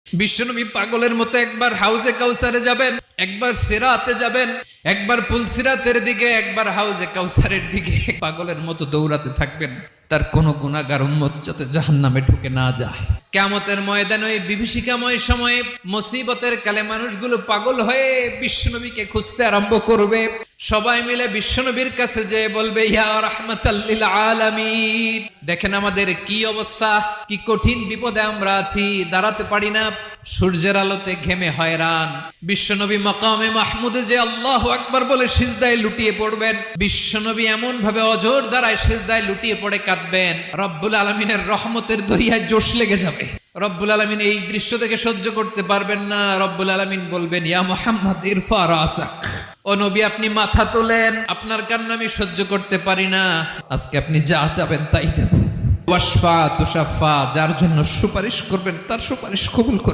বিশ্বনবী পাগলের মতো একবার হাউজে কাউসারে যাবেন, একবার সিরাতে যাবেন, একবার পুলসিরাতের দিকে, একবার হাউজে কাউসারের দিকে পাগলের মতো দৌড়াতে থাকবেন। তার কোনো গুনাহগার উম্মত যাতে জাহান্নামে ঢুকে না যায়। কিয়ামতের ময়দানে ওই বিভীষিকাময় সময়ে মুসিবতের কালে মানুষগুলো পাগল হয়ে বিশ্বনবীকে খুঁজতে আরম্ভ করবে। সবাই মিলে বিশ্বনবীর কাছে যেয়ে বলবে, ইয়া রাহমাতাল লিল আলামিন, দেখেন আমাদের কি অবস্থা, কি কঠিন বিপদে আমরা আছি, দাঁড়াতে পারি না, সূর্যের আলোতে ঘেমে হয়রান। বিশ্বনবী মাকামে মাহমুদে যে আল্লাহু আকবার বলে সিজদায় লুটিয়ে পড়বেন, বিশ্বনবী এমন ভাবে অজর দ্বারায় সিজদায় লুটিয়ে পড়ে কাঁদবেন, রব্বুল আলামিনের রহমতের দরিয়ায় জোশ লেগে যাবে। রব্বুল আলামিন এই দৃশ্য থেকে সহ্য করতে পারবেন না। রব্বুল আলামিন বলবেন, ইয়া মুহাম্মদ ইরফা রাসাক, ও নবী আপনি মাথা তোলেন, আপনার কান্না আমি সহ্য করতে পারি না, আজকে আপনি যা চাবেন তাই দেব। ওয়াশফা তুশাফা, যার জন্য সুপারিশ করবেন তার সুপারিশ কবুল করবেন।